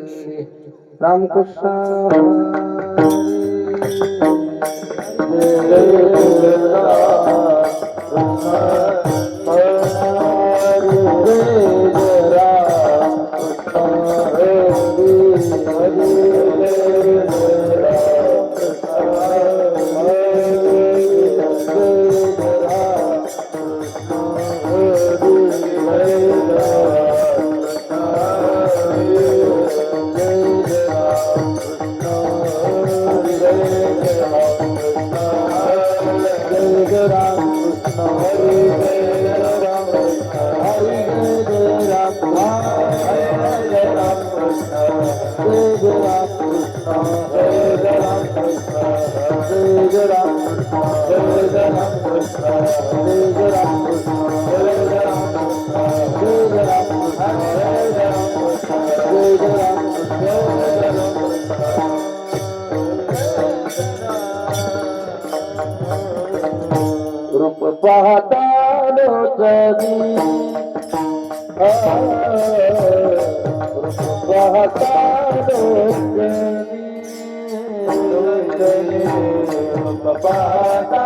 रामकृष्ण रूप पाहता लोचनी रूप पाहता लोचनी रूप पाहता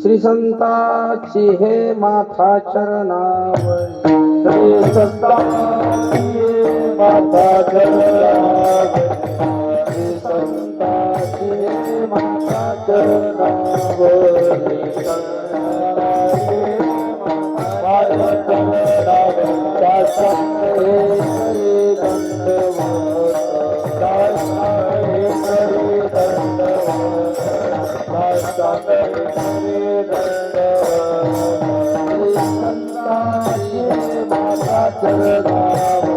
श्री संताची हे माथा चरणावरी श्री संताची हे माथा चरणावरी श्री संताची हे माथा चरणावरी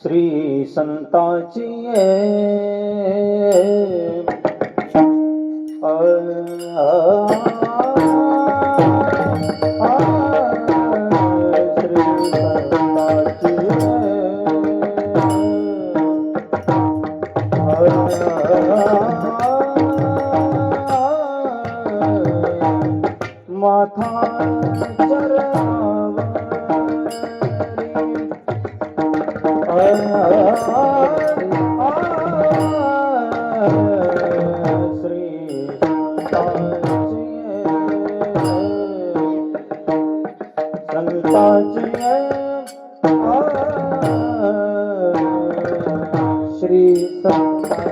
श्री संताची श्री श्री संताची श्री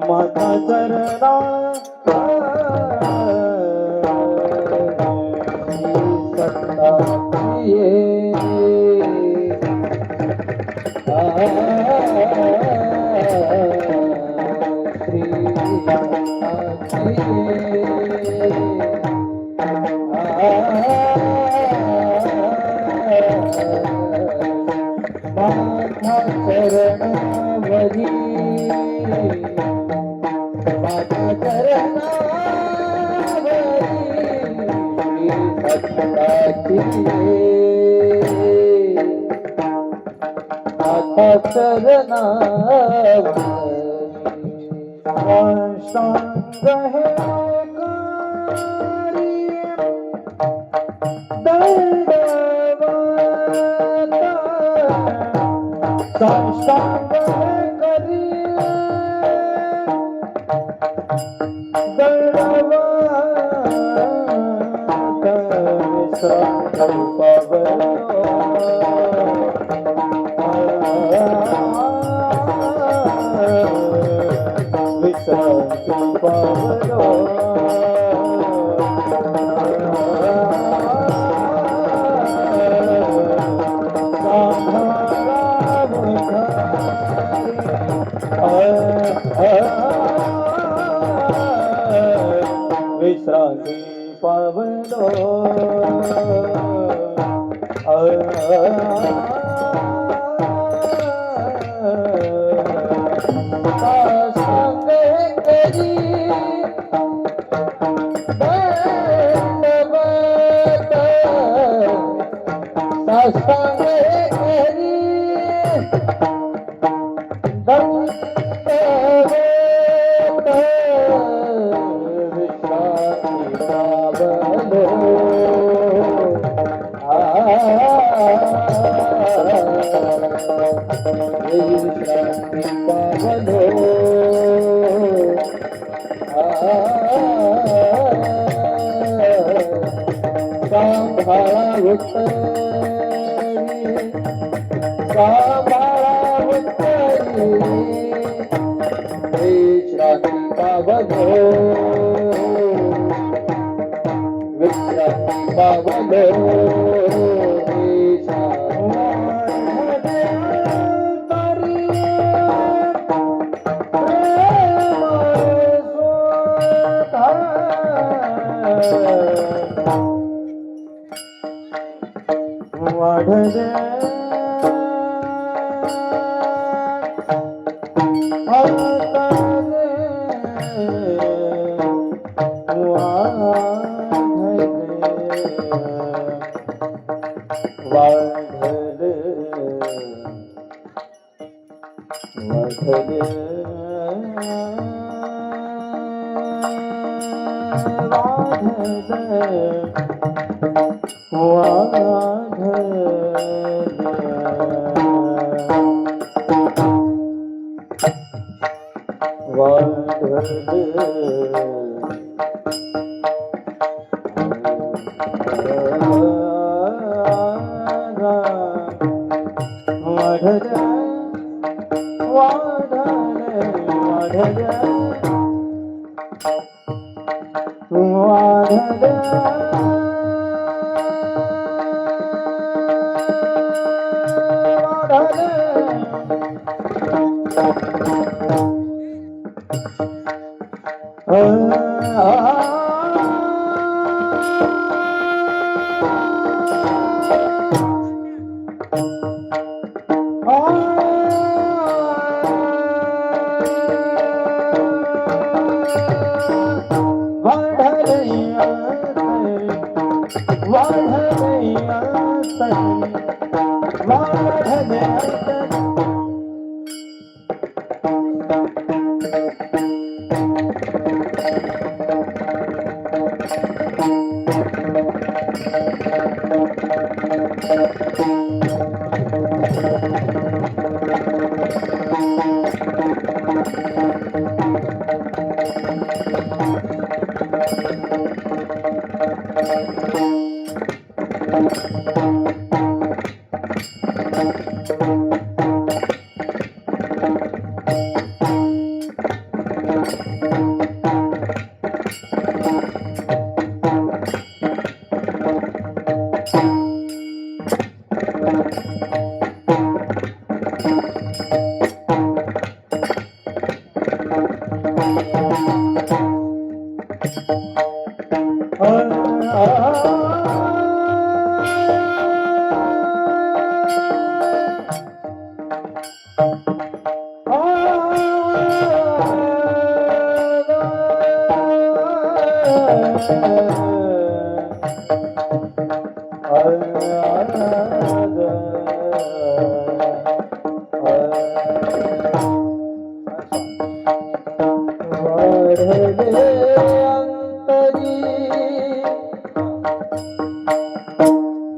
माता चरणा चरणा विश्रांती पावलो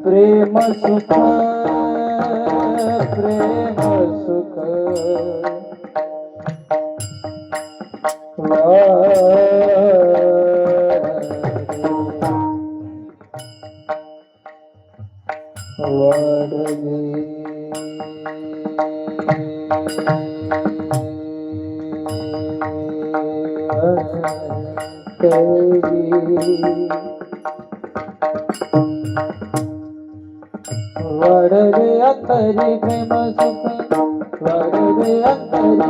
प्रेम सुख प्रेम सुख वडले अंतरी प्रेम सुख वडले अंतरी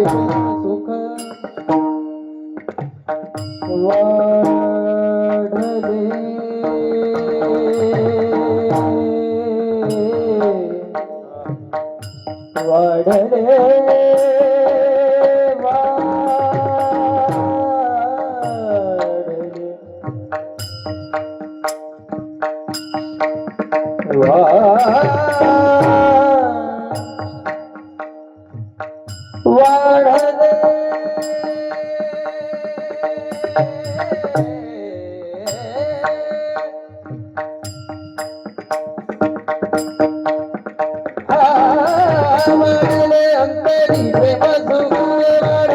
प्रेम सुख वडले अंतरी प्रेम सुख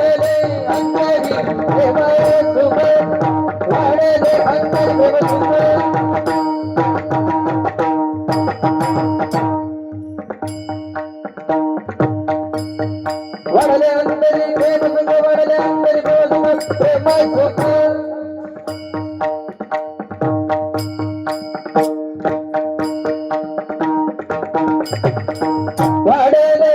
वडले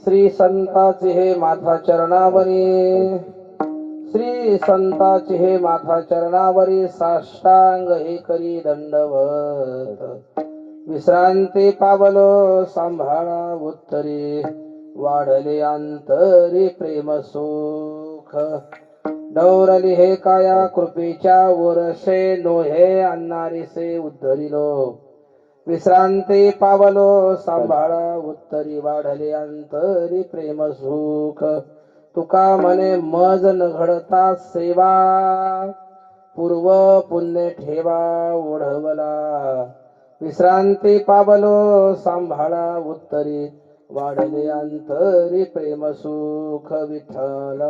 श्री संताचे हे माथा चरणावरी, श्री संताचे हे माथा चरणावरी, साष्टांग हे करी दंडवत. विश्रांती पावलो सांभाळा उत्तरी, वाढले अंतरी प्रेम सुख. डौरली हे काया कृपेच्या वर्षे, नोहे अन्नारीसे उद्धरिलो. विश्रांती पावलो सांभाळा उत्तरी, वाढले अंतरी प्रेम सुख. तुका म्हणे मज न घडता सेवा, पूर्व पुण्य ठेवा ओढवला. विश्रांती पावलो सांभाळा उत्तरी, वाढले अंतरी प्रेम सुख. विठ्ठल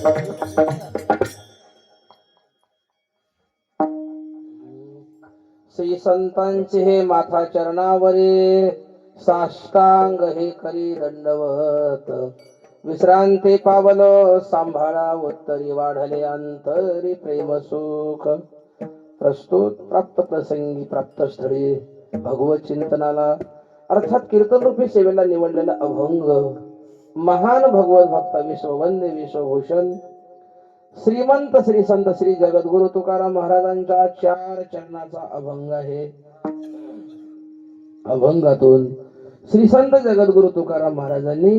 श्री संतांचे हे माथा चरणावरी साष्टांग हे करी दंडवत विश्रांती पावलो सांभाळा उत्तरी वाढले अंतरी प्रेम सुख प्रस्तुत प्राप्त प्रसंगी प्राप्त स्थळी भगवत चिंतनाला अर्थात कीर्तन रूपी सेवेला निवडलेला अभंग महान भगवत भक्त विश्ववंदे विश्वभूषण श्रीमंत श्री संत श्री जगद्गुरु तुकाराम महाराजांच्या 4 चरणाचा अभंग आहे. अभंगातून श्री संत जगद्गुरु तुकाराम महाराजांनी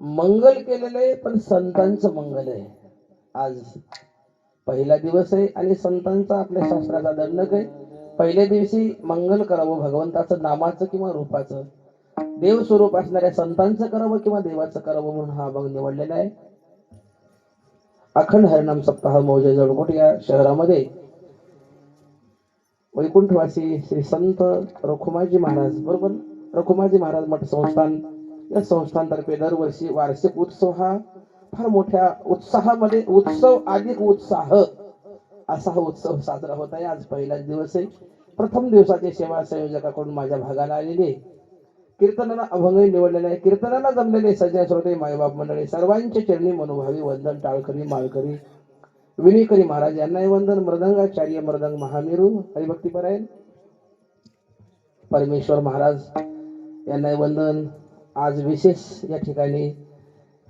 मंगल केलेले पण संतांचं मंगल आहे. आज पहिला दिवस आहे आणि संतांचा आपल्या शास्त्राचा दंडक आहे. पहिल्या दिवशी मंगल करावं भगवंताचं नामाचं किंवा रूपाचं, देव स्वरूप असणाऱ्या संतांचं करावं किंवा देवाचं करावं म्हणून हा अभंग निवडलेला आहे. अखंड हरिनाम सप्ताह मौजे जळकोट या शहरामध्ये वैकुंठवासी श्री संत रखुमाजी महाराज बरोबर रखुमाजी महाराज मठ संस्थान या संस्थानतर्फे दरवर्षी वार्षिक उत्सव हा फार मोठ्या उत्साहामध्ये उत्सव अधिक उत्साह असा हा उत्सव साजरा होत आहे. आज पहिलाच दिवस आहे. प्रथम दिवसाची सेवा संयोजकाकडून माझ्या भागाला आलेली आहे. कीर्तनाला अभंग निवडलेला आहे. कीर्तनाला जमलेले सज्जन श्रोते मायबाप मंडळी सर्वांचे चरणी मनोभावी वंदन. टाळकरी माळकरी विनीकरी महाराज यांनाही वंदन. मृदंगाचार्य मृदंग महामेरू हरिभक्तीपरायण परमेश्वर महाराज यांनाही वंदन. आज विशेष या ठिकाणी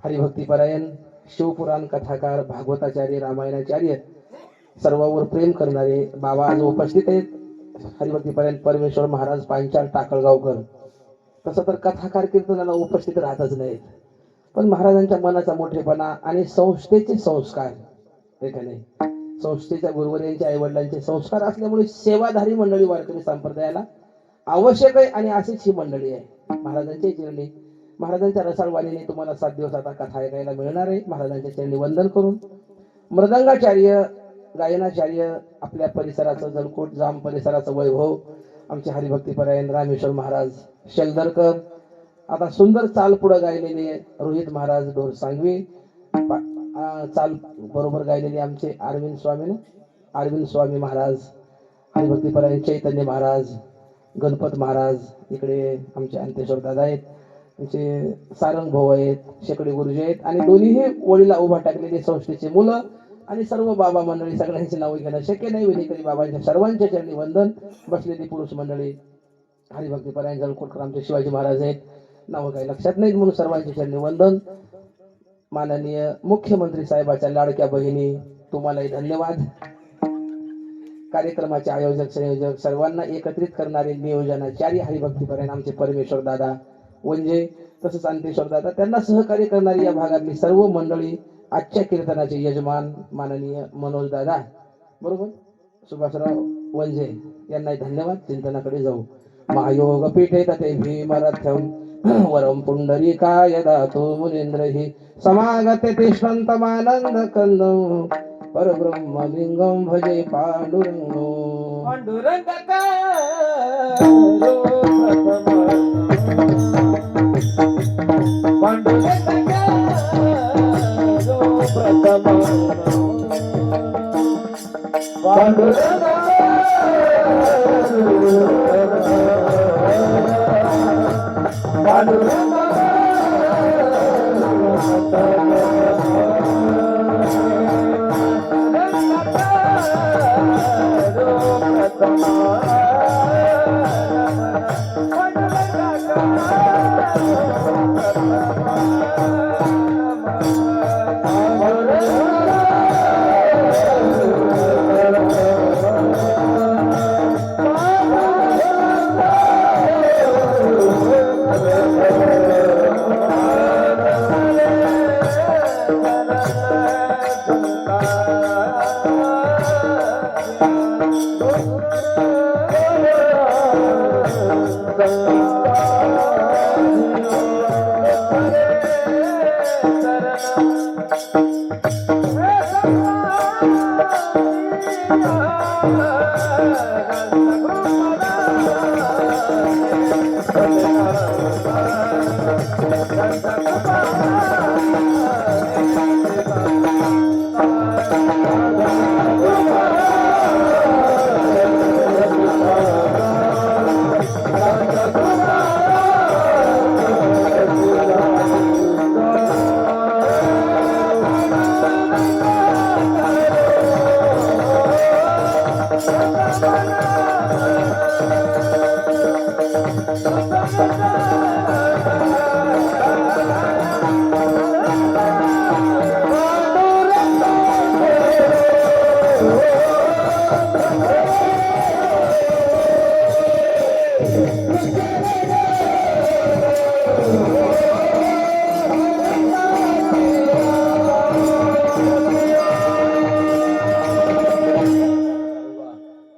हरिभक्तीपरायण शिवपुराण कथाकार भागवताचार्य रामायणाचार्य सर्वांवर प्रेम करणारे बाबा आज उपस्थित आहेत. हरिभक्तीपरायण परमेश्वर महाराज पांचाळ टाकळगावकर. तसं तर कथाकार कीर्तनाला उपस्थित राहतच नाहीत, पण महाराजांच्या मनाचा मोठेपणा आणि संस्थेचे संस्कार नाही संस्थेच्या गुरुवर्यांच्या आई वडिलांचे संस्कार असल्यामुळे सेवाधारी मंडळी वारकरी संप्रदायाला आवश्यक आहे आणि अशीच ही मंडळी आहे. महाराजांच्या चरणी महाराजांच्या रसाळवाणीने तुम्हाला 7 दिवस आता कथा ऐकायला मिळणार आहे. महाराजांच्या चरणी वंदन करून मृदंगाचार्य गायनाचार्य आपल्या परिसराचं जळकोट जाम परिसराचं वैभव आमचे हरिभक्तीपरायण रामेश्वर महाराज शेलदरकर. आता सुंदर चाल पुढे गायलेली आहे रोहित महाराज ढोर सांगवी. चाल बरोबर गायलेली आमचे अरविंद स्वामी महाराज हरिभक्तीपरायण चैतन्य महाराज गणपत महाराज. इकडे आमचे अंतेश्वर दादा आहेत, आमचे सारंग भाऊ आहेत, शेकडे गुरुजी आहेत आणि दोन्हीही ओळीला उभा टाकलेले संस्थेचे मुलं आणि सर्व बाबा मंडळी सगळ्यांची नावे घेणं शक्य नाही. विनीकरी बाबांच्या सर्वांच्या चरणी वंदन. बसलेली पुरुष मंडळी हरिभक्तीपरायण जळकोटकर आमचे शिवाजी महाराज आहेत. नावं काही लक्षात नाहीत म्हणून सर्वांच्या चरणी वंदन. माननीय मुख्यमंत्री साहेबाच्या लाडक्या बहिणी तुम्हालाही धन्यवाद. कार्यक्रमाचे आयोजक संयोजक सर्वांना एकत्रित करणारे नियोजनाचार्य हरिभक्तीपरायण आमचे परमेश्वर दादा वंजे तसंच अंतेश्वर दादा त्यांना सहकार्य करणारी या भागातली सर्व मंडळी. आजच्या कीर्तनाचे यजमान माननीय मनोज दादा बरोबर सुभाषराव वंजे यांनाही धन्यवाद. चिंतनाकडे जाऊ. महायोग पीठे तथे भीमरथ्यम वरम पुंडरीकाय दातो मुनींद्रहि समागते तिष्ठन्तमानंद कंदं परब्रह्मलिंगं भजे पांडुरंगो.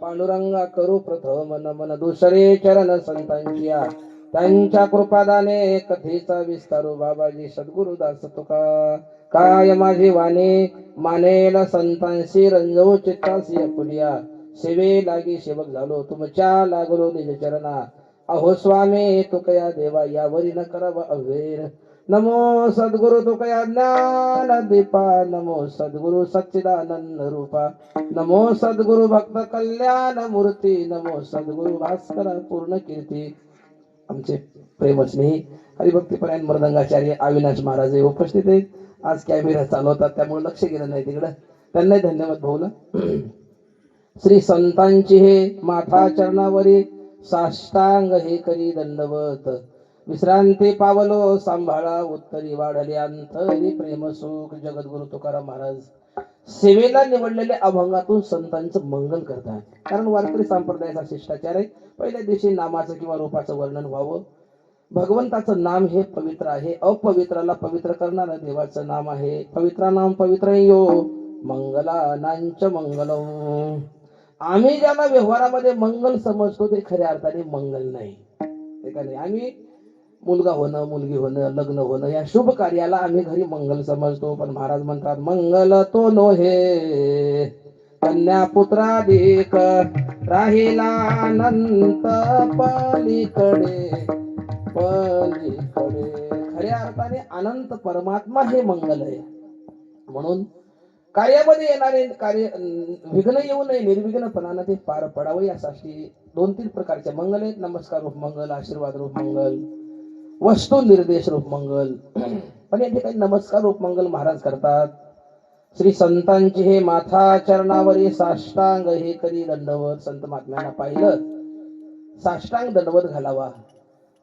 पांडुरंगा करू प्रथम नमन दुसरे चरण संतांचिया त्यांच्या कृपादाने कथेचा विस्तारू बाबाजी सद्गुरुदास तुका काय माझी वाणी मानेल संतांशी रंजवू चित्तासी फुलिया सेवे लागी सेवक झालो तुमच्या लागलो निज चरणा अहो स्वामी तुकया देवा यावरी न करावा अवेर नमो सद्गुरु तुकया ज्ञान दीपा नमो सद्गुरु सच्चिदानंद रूपा नमो सद्गुरु भक्त कल्याण मूर्ती नमो सद्गुरु भास्कर पूर्ण कीर्ती आमचे प्रेमस्नेही हरिभक्तीपरायण मृदंगाचार्य अविनाश महाराज हे उपस्थित आहेत आज कॅमेरा चालवतात त्यामुळे लक्ष गेलं नाही तिकडं त्यांनाही धन्यवाद भाऊला श्री संतांची हे माथा चरणावरी साष्टांग हे करी दंडवत विश्रांती पावलो सांभाळा उत्तरी वाढले अंतरी प्रेम सुख जगद्गुरु तुकाराम महाराज सेवेला निवडलेल्या अभंगातून संतांचं मंगल करतात कारण वारकरी संप्रदायाचा शिष्टाचार आहे पहिल्या दिवशी नामाचं किंवा रूपाचं वर्णन व्हावं भगवंताचं नाम हे पवित्र आहे अपवित्राला पवित्र करणारं देवाचं नाम आहे पवित्र नाम पवित्र यो मंगलानांच मंगलम आम्ही ज्याला व्यवहारामध्ये मंगल समजतो ते खऱ्या अर्थाने मंगल नाही ते का नाही आम्ही मुलगा होणं मुलगी होणं लग्न होणं या शुभ कार्याला आम्ही घरी मंगल समजतो पण महाराज म्हणतात मंगल तो नोहे कन्या पुत्राधिक राहिला अनंत पलीकडे खऱ्या अर्थाने अनंत परमात्मा हे मंगल आहे म्हणून कार्यामध्ये येणारे कार्य विघ्न येऊ नये निर्विघ्नपणाने ते पार पडावं यासाठी 2-3 प्रकारचे मंगल आहेत नमस्कार रूप मंगल आशीर्वाद रूप मंगल वस्तू निर्देश रूप मंगल पण या ठिकाणी नमस्कार रूप मंगल महाराज करतात श्री संतांची हे माथा चरणावरी साष्टांग हे करी दंडवत संत महात्म्यांना पाहिलं साष्टांग दंडवत घालावा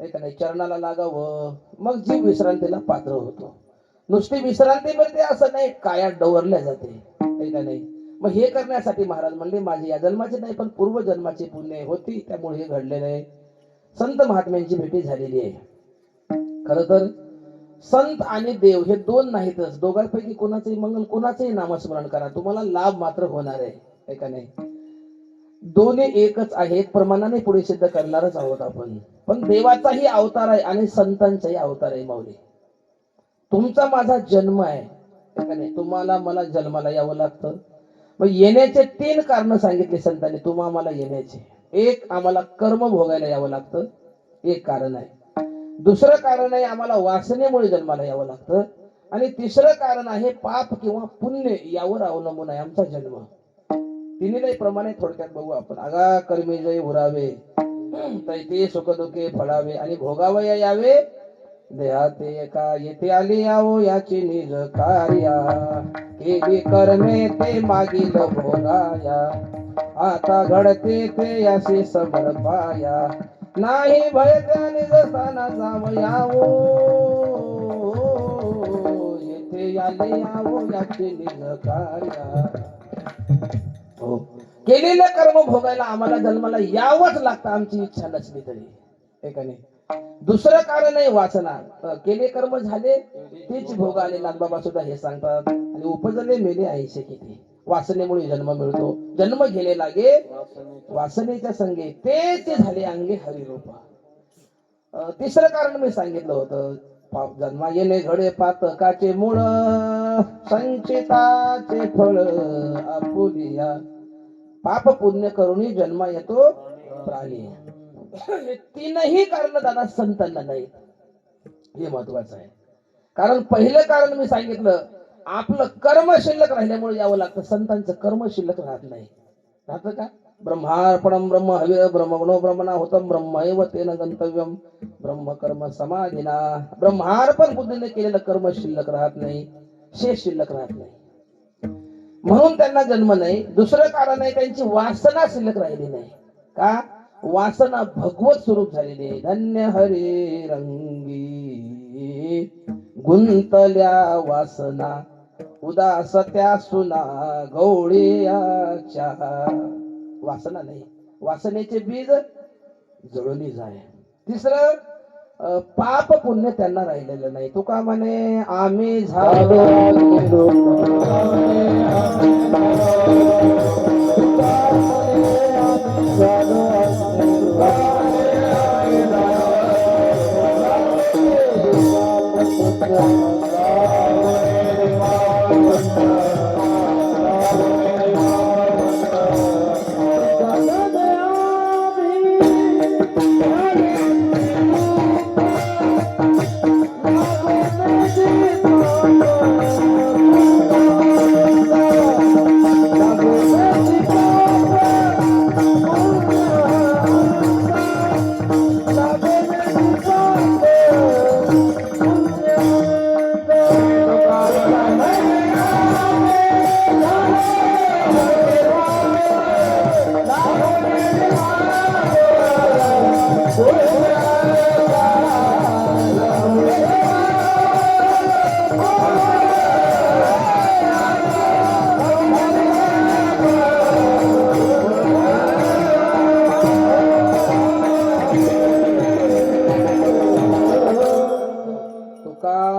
का नाही चरणाला लागावं मग जीव विश्रांतीला पात्र होतो नुसती विश्रांती मिळते असं नाही काया डवरल्या जाते का नाही मग हे करण्यासाठी महाराज म्हणले माझे या जन्माचे नाही पण पूर्व जन्माची पुण्य होती त्यामुळे हे घडलेलं आहे संत महात्म्यांची भेटी झालेली आहे खर तर संत आणि देव हे दोन नाहीतच दोघांपैकी कोणाचंही मंगल कोणाचंही नामस्मरण करा तुम्हाला लाभ मात्र होणार आहे का नाही दोन्ही एकच आहेत प्रमाणाने पुढे सिद्ध करणारच आहोत आपण पण देवाचाही अवतार आहे आणि संतांचाही अवतार आहे माऊली तुमचा माझा जन्म आहे का नाही तुम्हाला मला जन्माला यावं लागतं मग येण्याचे 3 कारण सांगितले संतांनी तुम्हा मला येण्याचे एक आम्हाला कर्म भोगायला यावं लागतं एक कारण आहे दुसरं कारण आहे आम्हाला वासनेमुळे जन्माला यावं लागतं आणि तिसरं कारण आहे पाप किंवा पुण्य यावर अवलंबून आहे आमचा जन्म तिन्ही प्रमाणे थोडक्यात बघू आपण आगा कर्मी जय उरावे तैते सुख दुखे फळावे आणि भोगावया यावे देहाते का येथे आली यावो याची निज कार्या केली कर्मे ते मागील भोगाया आता घडते ते याशी समर पाया नाही भय त्या निज स्थाना जाव यावो येथे आले यावो याची निज कार्या हो केलेलं कर्म भोगायला आम्हाला जन्माला यावंच लागतं आमची इच्छा नसली तरी एकाने दुसरं कारण आहे वासना केले कर्म झाले तेच भोग आले नाथबाबा सुद्धा हे सांगतात आणि उपजले मेले आईशे किती वासनेमुळे जन्म मिळतो जन्म गेले लागे वासनेच्या संगे तेच झाले अंगे हरिरूपा तिसरं कारण मी सांगितलं होतं जन्मा येणे घडे पातकाचे मूळ संचिताचे फळ आपुलिया पाप पुण्य करूनही जन्मा येतो प्राणी हे 3ही कारण दादा संतांना नाहीत हे महत्वाचं आहे कारण पहिलं कारण मी सांगितलं आपलं कर्म शिल्लक राहिल्यामुळे यावं लागतं संतांचं कर्म शिल्लक राहत नाही राहतं का ब्रह्मार्पणम ब्रह्म हविर ब्रह्मगुणो ब्रह्मणा होतं ब्रह्मैव तेन गंतव्यम ब्रह्म कर्म समाधिना ब्रह्मार्पण बुद्धीने केलेलं कर्म शिल्लक राहत नाही शेष शिल्लक राहत नाही म्हणून त्यांना जन्म नाही दुसरं कारण आहे त्यांची वासना शिल्लक राहिली नाही का वासना भगवत स्वरूप झालेली आहे. धन्य हरे रंगी गुंतल्या वासना उदास त्या सुना गवळीयाच्या. वासना नाही, वासनेचे बीज जळून जाय. तिसरं पाप पुण्य त्यांना राहिलेलं नाही. तुका म्हणे आम्ही झालो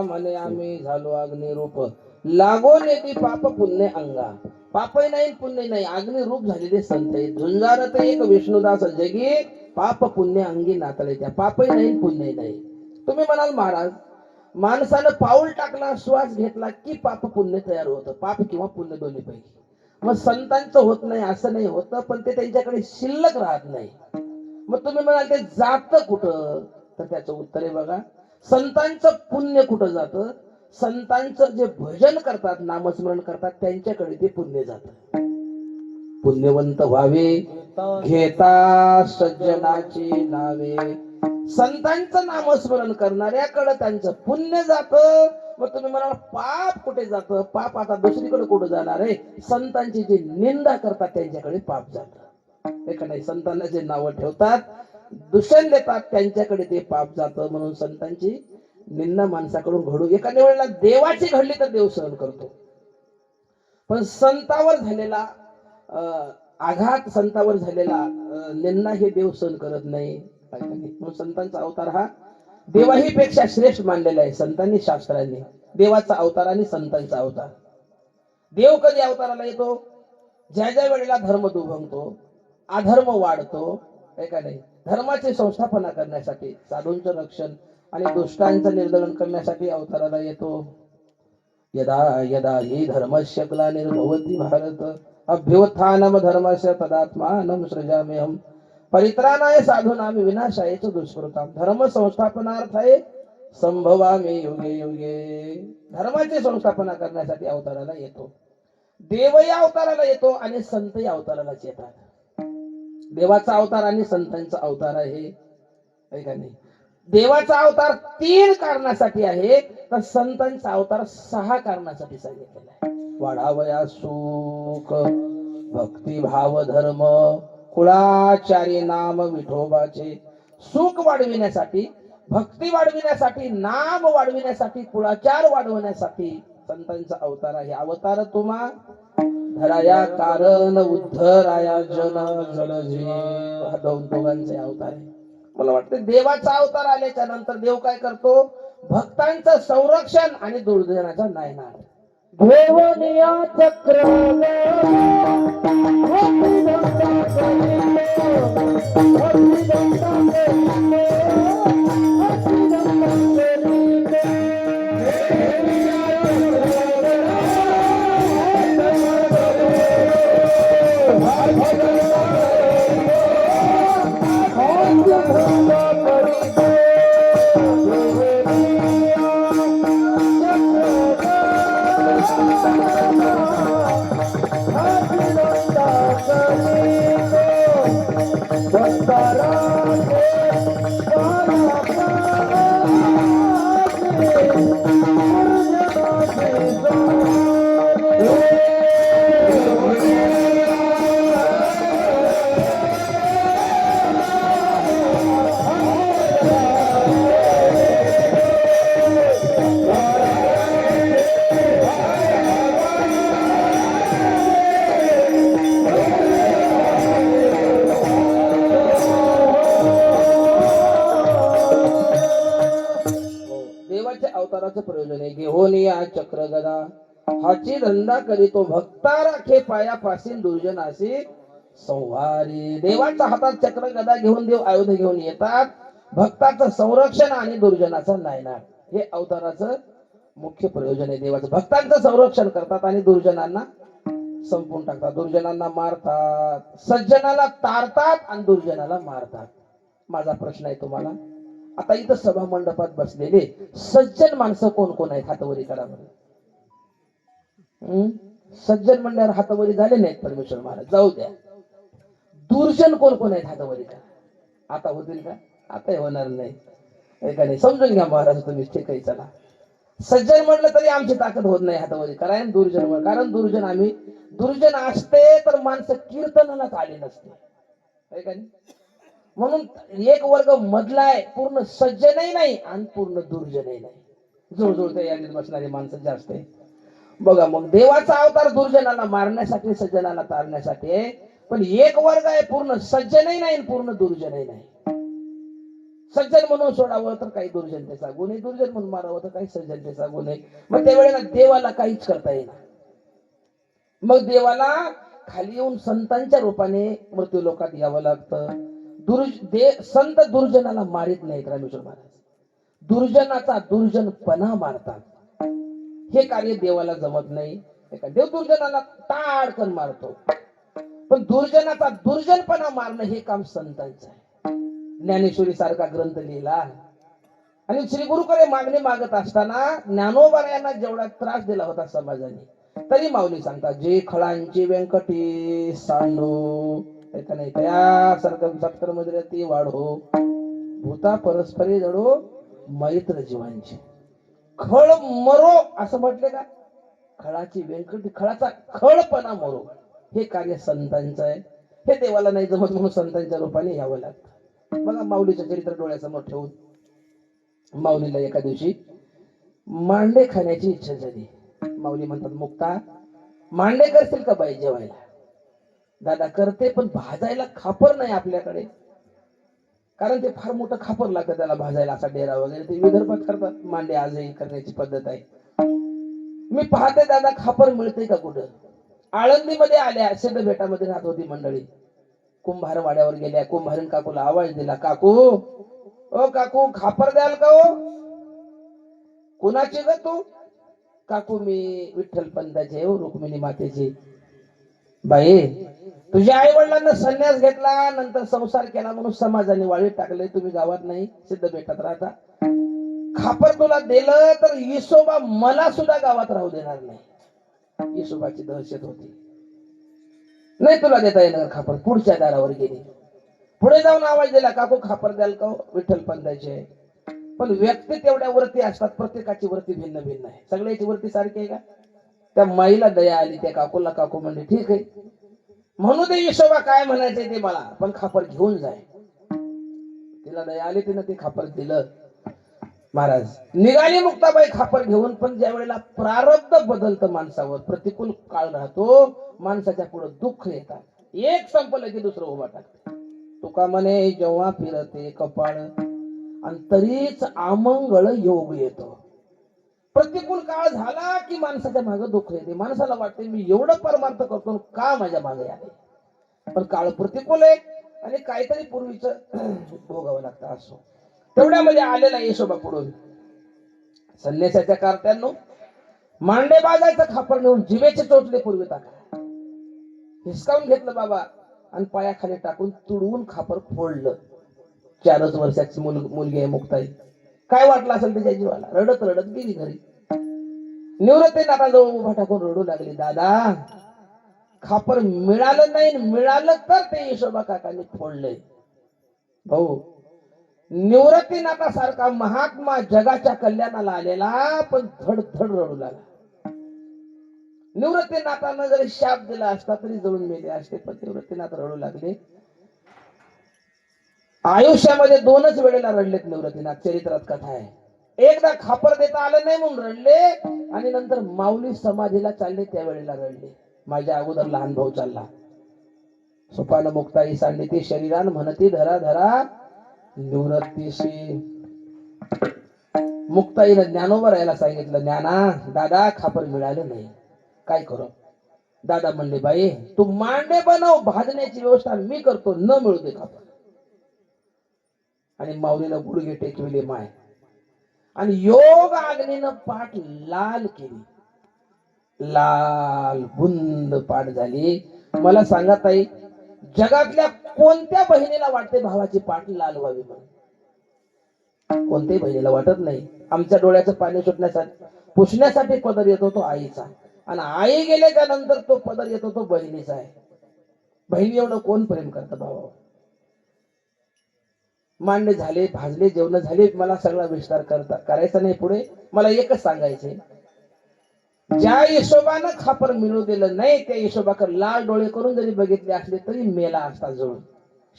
म्हणे आम्ही झालो अग्निरूप लागून येते पाप पुण्य अंगा. पापही नाही पुण्य नाही, अग्निरूप झालेले संत आहेत. झुंजारत एक विष्णुदास जगी पाप पुण्य अंगी नातले. त्या पापही नाही पुण्य नाही. तुम्ही म्हणाल महाराज माणसानं पाऊल टाकला श्वास घेतला की पाप पुण्य तयार होतं, पाप किंवा पुण्य दोन्ही पैकी. मग संतांचं होत नाही असं नाही होतं, पण ते त्यांच्याकडे शिल्लक राहत नाही. मग तुम्ही म्हणाल ते जातं कुठं, तर त्याचं उत्तर आहे बघा. संतांचं पुण्य कुठं जातं, संतांचं जे भजन करतात नामस्मरण करतात त्यांच्याकडे ते पुण्य जातं. पुण्यवंत व्हावे घेता सज्जनाची नावे. संतांचं नामस्मरण करणाऱ्याकडे त्यांचं पुण्य जातं. मग तुम्ही म्हणाल पाप कुठे जातं, पाप आता दुसरीकडे कुठे जाणार आहे. संतांची जी निंदा करतात त्यांच्याकडे पाप जातं. एका नाही, संतांना जे नावं ठेवतात दूषण देतात त्यांच्याकडे ते पाप जातं. म्हणून संतांची निंदा माणसाकडून घडू एखाद्या वेळेला देवाची घडली तर देव सहन करतो, पण संतावर झालेला आघात, संतावर झालेला निंदा हे देव सहन करत नाही. म्हणून संतांचा अवतार हा देवाही पेक्षा श्रेष्ठ मानलेला आहे संतांनी शास्त्रांनी. देवाचा अवतार आणि संतांचा अवतार. देव कधी अवताराला येतो, ज्या ज्या वेळेला धर्म दुभंगतो, अधर्म वाढतो, का नाही, धर्माची संस्थापना करण्यासाठी, साधूंचं रक्षण आणि दुष्टांचं निर्दलन करण्यासाठी अवताराला येतो. यदा यदा हि धर्मस्य ग्लानिर्भवति भारत अभ्युत्थानम धर्मस्य तदात्मानं सृजाम्यहम् परित्राणाय साधूनां विनाशाय च दुष्कृताम्. धर्म संस्थापनार्थाय संभवामि युगे युगे. धर्माची संस्थापना करण्यासाठी अवताराला येतो. देवही अवताराला येतो आणि संतही अवतारालाच येतात. देवाचा अवतार आणि संतांचा अवतार आहे का नाही. देवाचा अवतार 3 कारणासाठी आहे, तर संतांचा अवतार 6 कारणासाठी सांगितलेला आहे. वाढावया सुख भक्तिभाव धर्म कुळाचारी नाम विठोबाचे. सुख वाढविण्यासाठी, भक्ती वाढविण्यासाठी, नाम वाढविण्यासाठी, कुळाचार वाढवण्यासाठी संतांचा अवतार आहे. अवतार तुम्हा धराया कारण उद्धराया जन जलजीव. हा दोघांचे अवतार आहे. मला वाटतं देवाचा अवतार आल्याच्या नंतर देव काय करतो, भक्तांचं संरक्षण आणि दुर्जनाचा नायनाट. देवनिया चक्र Bye. गदा हाची धंदा करीतो भक्ता राखे पायापासी दुर्जनासी संहारी. देवाच्या हातात चक्र गदा घेऊन देव आयुध घेऊन येतात. भक्ताचं संरक्षण आणि दुर्जनाचं नायनाट हे अवताराचं मुख्य प्रयोजन आहे. देवाचं भक्तांचं संरक्षण करतात आणि दुर्जनांना संपून टाकतात. दुर्जनांना मारतात, सज्जनाला तारतात आणि दुर्जनाला मारतात. माझा प्रश्न आहे तुम्हाला, आता इथं सभा मंडपात बसलेले सज्जन माणसं कोण कोण आहेत? हातवरी करा बरं. सज्जन म्हणल्यावर हातवरी झाले नाहीत परमेश्वर महाराज, जाऊ द्या. दुर्जन कोण कोण आहेत? हातवरी करा. आता होतील का? आता होणार नाही. एकाने समजून घ्या महाराज तुम्ही. ठीक आहे, चला. सज्जन म्हटलं तरी आमची ताकद होत नाही हातवरी करा. दुर्जन म्हण, कारण दुर्जन असते तर माणसं कीर्तनालाच आले नसते. म्हणून एक वर्ग मधला आहे, पूर्ण सज्जनही नाही आणि पूर्ण दुर्जनही नाही. जुळजुळ त्या यादीत बसणारी माणसं जास्त आहे. बघा मग, देवाचा अवतार दुर्जनाला मारण्यासाठी, सज्जनाला तारण्यासाठी आहे. पण एक वर्ग आहे पूर्ण सज्जनही नाही पूर्ण दुर्जनही नाही. सज्जन म्हणून सोडावं तर काही दुर्जनतेचा गुण आहे, दुर्जन म्हणून मारावं तर काही सज्जनतेचा गुण आहे. मग त्यावेळेला देवाला काहीच करता येणार. मग देवाला खाली येऊन संतांच्या रूपाने मृत्यू लोकात यावं लागतं. संत दुर्जनाला मारित नाहीत रामेश्वर महाराज, दुर्जनाचा दुर्जनपणा मारतात. हे कार्य देवाला जमत नाही. देव दुर्जनाला ताडकन मारतो, पण दुर्जनाचा दुर्जनपणा मारणं हे काम संतांचं आहे. ज्ञानेश्वरी सारखा ग्रंथ लिहिला आणि श्री गुरुकडे मागणी मागत असताना ज्ञानोबा यांना जेवढा त्रास दिला होता समाजाने, तरी माऊली सांगतात, जे खळांची व्यंकटी सांडो नाही त्यासारखं सत्तर मध्ये ती वाढो, भूता परस्परे जडो मैत्र जीवांची. खळ मरो असं म्हटले का? खळाची व्यंकटी, खळाचा खळपणा मरो. हे कार्य संतांचं आहे. हे देवाला नाही जमत म्हणून संतांच्या रूपाने यावं लागतं. बघा, माऊलीचं चरित्र डोळ्यासमोर ठेवून माऊलीला एका दिवशी मांडे खाण्याची इच्छा झाली. माऊली म्हणतात, मुक्ता मांडे करतील का बाई जेवायला? दादा करते, पण भाजायला खापर नाही आपल्याकडे, कारण ते फार मोठं खापर लागतं त्याला भाजायला. असा डेरा वगैरे ते विदर्भात करतात मांडे, आजही करण्याची पद्धत आहे. मी पाहते दादा खापर मिळते का कुठं? आळंदीमध्ये आल्या, सिद्ध बेटामध्ये राहत होती मंडळी. कुंभार वाड्यावर गेल्या. कुंभारीन काकूला आवाज दिला, काकू ओ काकू खापर द्याल का हो? कुणाची ग तू? काकू मी विठ्ठल पंताचे हो, रुक्मिणी मातेची. बाई, तुझ्या आई वडिलांना संन्यास घेतला, नंतर संसार केला म्हणून समाजाने वाळीत टाकले. तुम्ही गावात नाही, सिद्ध बेटात राहता. खापर तुला दिलं तर येसोबा मला सुद्धा गावात राहू देणार नाही. येसोबाची दहशत होती. नाही तुला देता येणार खापर. पुढच्या दारावर गेली. पुढे जाऊन आवाज दिला, काकू खापर द्याल का? विठ्ठल पंताचे. पण व्यक्ती तेवढ्या वरती असतात, प्रत्येकाची वरती भिन्न भिन्न आहे. सगळ्याची वरती सारखी आहे का? त्या माईला दया आली, त्या काकूला. काकू म्हणले, ठीक आहे, म्हणू दे येसोबा काय म्हणायचंय ते मला, पण खापर घेऊन जाय. तिला दया आली, तिनं ते खापर दिलं. महाराज निघाली मुक्ताबाई खापर घेऊन. पण ज्या वेळेला प्रारब्ध बदलतं माणसावर, प्रतिकूल काळ राहतो, माणसाच्या पुढे दुःख येतात. एक संपलं की दुसरं उभा टाकतं. तुका म्हणे, जेव्हा फिरते कपाळ आणि तरीच आमंगळ योग येतो. प्रतिकूल काळ झाला की माणसाच्या मागे दुःख येते. माणसाला वाटते, मी एवढं परमार्थ करतो, का माझ्या मागे आले? पण काळ प्रतिकूल आहे आणि काहीतरी पूर्वीचं भोगावं लागतं. असो, तेवढ्यामध्ये आलेला येशोबा पुढून संन्यासाच्या कारत्यांनो मांडे बाजायचं खापर नेऊन जिवेचे चोचले पूर्वी टाका हिसकावून घेतलं बाबा आणि पायाखाली टाकून तुडवून खापर फोडलं. 4च वर्षाची मुलगी आहे मुक्ताई. काय वाटलं असेल त्याच्या जीवाला? रडत रडत गेली घरी. निवृत्ती नाताजवळ उभा टाकून रडू लागली, दादा खापर मिळालं नाही, मिळालं तर ते यशोबा काकांनी फोडलंय. भाऊ, निवृत्तीनाथा सारखा महात्मा जगाच्या कल्याणाला आलेला, पण धड धड रडू लागला. निवृत्तीनाथानं जरी शाप दिला असता तरी जळून मेले असते, पण निवृत्तीनाथ रडू लागले. आयुष्यामध्ये 2च वेळेला रडलेत निवृत्तीनाथ. चरित्रात कथा आहे. एकदा खापर देता आलं नाही म्हणून रडले, आणि नंतर माऊली समाधीला चालले त्यावेळेला रडले. माझ्या अगोदर लहान भाऊ चालला. सोपान मुक्ताई सांडिती शरीरान म्हणती धरा धरा निवृत्तीशी. मुक्ताईनं ज्ञानोबा राहायला सांगितलं, ज्ञाना दादा खापर मिळालं नाही, काय करू? दादा म्हणले, बाई तू मांडे बनव, भाजण्याची व्यवस्था मी करतो, न मिळू दे खापर. आणि माऊलीला गुडघे टेकविले माय, आणि योग आग्नीनं पाठ लाल केली, लाल बुंद पाठ झाली. मला सांगा ताई, जगातल्या कोणत्या बहिणीला वाटते भावाची पाठ लाल व्हावी म्हणून? कोणत्याही बहिणीला वाटत नाही. आमच्या डोळ्याचं पाणी सुटण्यासाठी, पुसण्यासाठी पदर येतो तो आईचा, आणि आई गेल्याच्या नंतर तो पदर येतो तो बहिणीचा आहे. बहिणी एवढं कोण प्रेम करतं भावावर? मांडे झाले, भाजले, जेवण झाले. मला सगळा विस्तार करायचा नाही पुढे. मला एकच सांगायचे, ज्या यशोबानं खापर मिळू दिलं नाही, त्या यशोबाकडे लाल डोळे करून जरी बघितले असले तरी मेला असता जळून,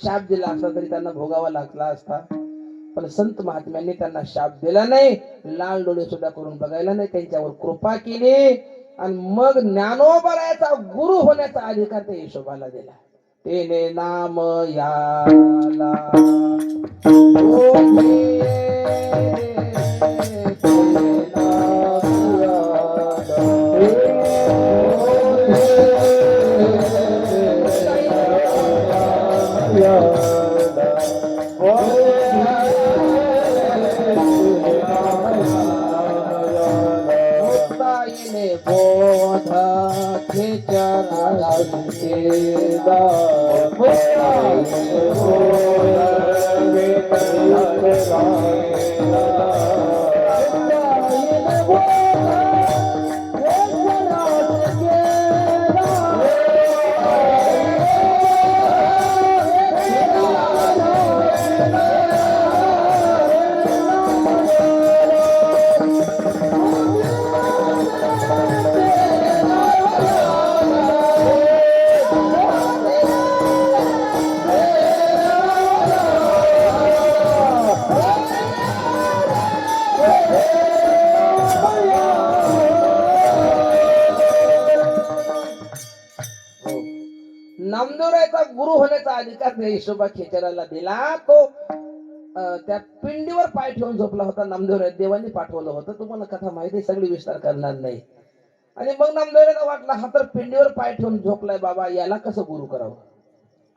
शाप दिला असता तरी त्यांना भोगावा लागला असता. पण संत महात्म्यांनी त्यांना शाप दिला नाही, लाल डोळे सुद्धा करून बघायला नाही, त्यांच्यावर कृपा केली, आणि मग ज्ञानोबरायाचा गुरु होण्याचा अधिकार त्या यशोबाला दिला. तेने नाम याला बोध नामदेवरायाचा गुरु होण्याचा अधिकार त्या यशोबा खेचराला दिला. तो त्या पिंडीवर पाय ठेवून झोपला होता. नामदेवराय देवांनी पाठवलं होतं, तुम्हाला कथा माहिती, सगळी विस्तार करणार नाही. आणि मग नामदेवरायला वाटला, हा तर पिंडीवर पाय ठेवून झोपलाय, बाबा याला कसं गुरु करावं?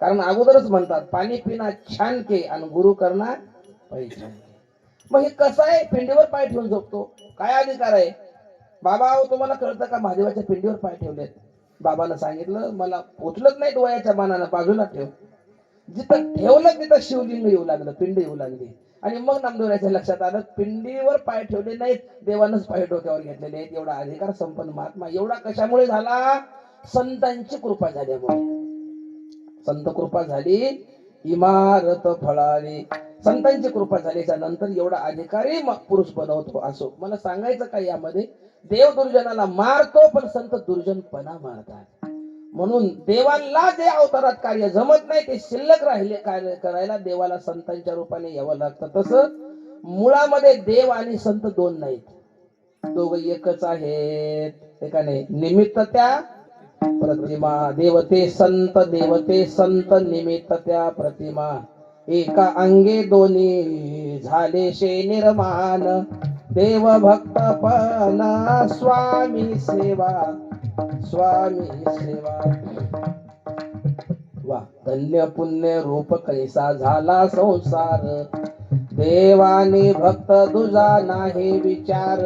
कारण अगोदरच म्हणतात, पाणी पिना छान के आणि गुरु करणार पहिचान के. मग हे कसं आहे, पिंडीवर पाय ठेवून झोपतो, काय अधिकार आहे? बाबा तुम्हाला कळतं का, महादेवाच्या पिंडीवर पाय ठेवलेत. बाबानं सांगितलं, मला पोचलत नाही डोळ्याच्या मानानं, बाजूला ठेव. जिथं ठेवलं तिथं शिवलिंग येऊ लागलं, पिंड येऊ लागली. आणि मग नामदेवरायाच्या लक्षात आलं, पिंडीवर पाय ठेवले नाहीत, देवानंच पाय डोक्यावर घेतलेले आहेत. एवढा अधिकार संपन्न महात्मा एवढा कशामुळे झाला? संतांची कृपा झाल्यामुळे. संत कृपा झाली, इमारत फळाली. संतांची कृपा झाल्याच्या नंतर एवढा अधिकारी पुरुष बनवतो. असो, मला सांगायचं काय, यामध्ये देव दुर्जनाला मारतो, पण संत दुर्जनपणा मारतात. म्हणून देवाला जे अवतारात कार्य जमत नाही, ते शिल्लक राहिले कार्य करायला देवाला संतांच्या रूपाने यावं लागतं. तसं मुळामध्ये देव आणि संत दोन नाहीत, दोघं एकच आहेत. एकाने निमित्त त्या प्रतिमा, देवते संत, देवते संत, निमित्त त्या प्रतिमा. एका अंगे दोन्ही झाले शे निर्माण. देव भक्तपणा स्वामी सेवा, स्वामी सेवा. वा, धन्य पुण्य रूप कैसा झाला संसार. देवाने भक्त दुजा नाही विचार.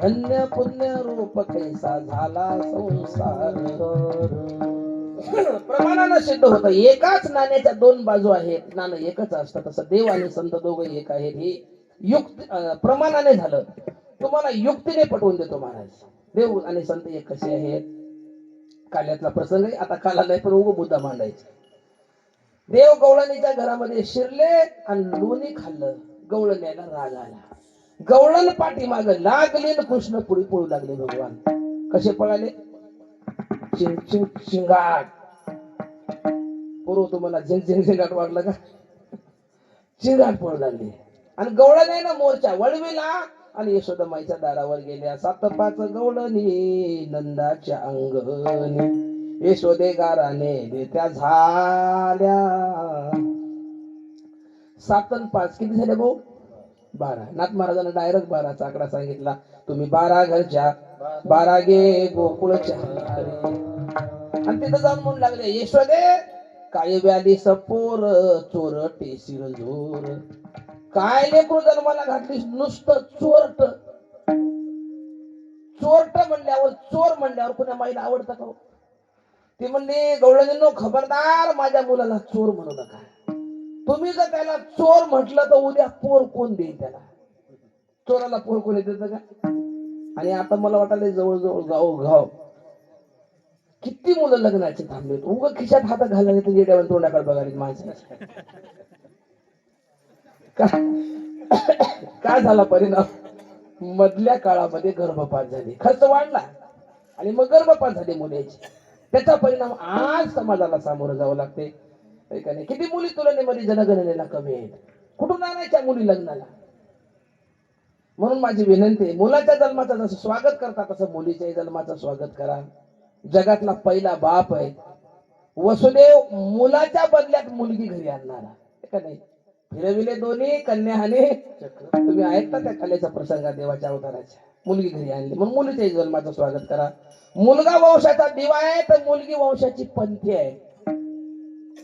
धन्य पुण्य रूप कैसा झाला संसार. प्रमाणानं सिद्ध होतं, एकाच नाण्याच्या दोन बाजू आहेत. नाणं एकच असतं, तसं देव आणि संत दोघं एक आहेत. हे युक्त प्रमाणाने झालं. तुम्हाला युक्तीने पटवून देतो महाराज, देव आणि संत एक कसे आहेत. काल्यातला प्रसंग आहे, आता काला नाही पण उभं मुद्दा मांडायचा. देव गवळणीच्या घरामध्ये शिरले आणि लोणी खाल्लं. गवळण यायला राग आला. गवळण पाठीमाग लागले, कृष्ण पुढे पळू लागले. भगवान कसे पळाले? चिंग चिंग चिंगाट. पूर्व तुम्हाला झिंग झिंग झिंगाट वाटलं का? चिंगाट पळू लागले. आणि गवळण आहे ना, मोर्चा वळविला आणि यशोदामाईच्या दारावर गेल्या. 7-5 गवळणी नंदाच्या अंगणी. यशोदे गाराने देत्या झाल्या. 7 आणि 5 किती झाले भाऊ? 12 नाथ महाराजांना डायरेक्ट 12चा आकडा सांगितला. तुम्ही 12 घरच्या 12 गे गोकुळच्या आणि तिथं जाऊन म्हणू लागले यशोदे काय व्याली सपोर चोरटे शिरजोर. काय लेकरू जन्माला घातलीस नुसतं चोरट. चोरट म्हणल्यावर चोर म्हणल्यावर कुणा माईला आवडतं का? ती म्हणली गवळणींनो खबरदार माझ्या मुलाला चोर म्हणू नका. तुम्ही जर त्याला चोर म्हटलं तर उद्या पोर कोण देईल त्याला? चोराला पोर कोण देतं का? आणि आता मला वाटायला जवळजवळ गाव किती मुलं लग्नाचे थांबलेत. उग खिशात हात घालायला तर जेड्यावर तोंडाकडे बघायला माणसं. काय झाला परिणाम? मधल्या काळामध्ये गर्भपात झाले, खर्च वाढला आणि मग गर्भपात झाले मुलीची. त्याचा परिणाम आज समाजाला सामोरं जावं लागते. किती मुली तुलनेमध्ये जनगणनेला कमी आहेत. कुठून आणायच्या मुली लग्नाला? म्हणून माझी विनंती आहे, मुलाच्या जन्माचं जसं स्वागत करता तसं मुलीच्याही जन्माचं स्वागत करा. जगातला पहिला बाप आहे वसुदेव, मुलाच्या बदल्यात मुलगी घरी आणणारा का नाही? फिरविले दोन्ही कन्याहाने चक्र. तुम्ही ऐकता त्या कलेचा प्रसंग देवाच्या अवताराच्या. मुलगी घरी आणली म्हणून मुलीच्याही जन्माचं स्वागत करा. मुलगा वंशाचा दिवा आहे तर मुलगी वंशाची पंथी आहे.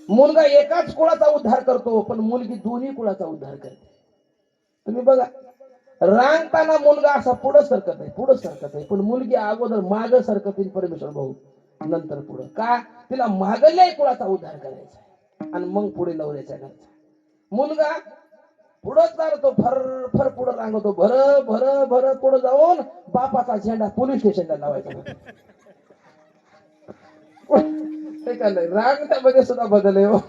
मुलगा एकाच कुळाचा उद्धार करतो पण मुलगी दोन्ही कुळाचा उद्धार करते. तुम्ही बघा रांगताना मुलगा असा पुढं सरकत आहे पण मुलगी अगोदर माग सरकतील परमेश्वर भाऊ नंतर पुढं. का? तिला मागल्या कुळाचा उद्धार करायचा आहे आणि मग पुढे नवऱ्याच्या घरचा. मुलगा पुढं चालतो फर फर पुढं रांगतो भर भर भर पुढं जाऊन बापाचा झेंडा पोलीस स्टेशनला लावायचा. रांगण्यामध्ये सुद्धा बदल आहे हो.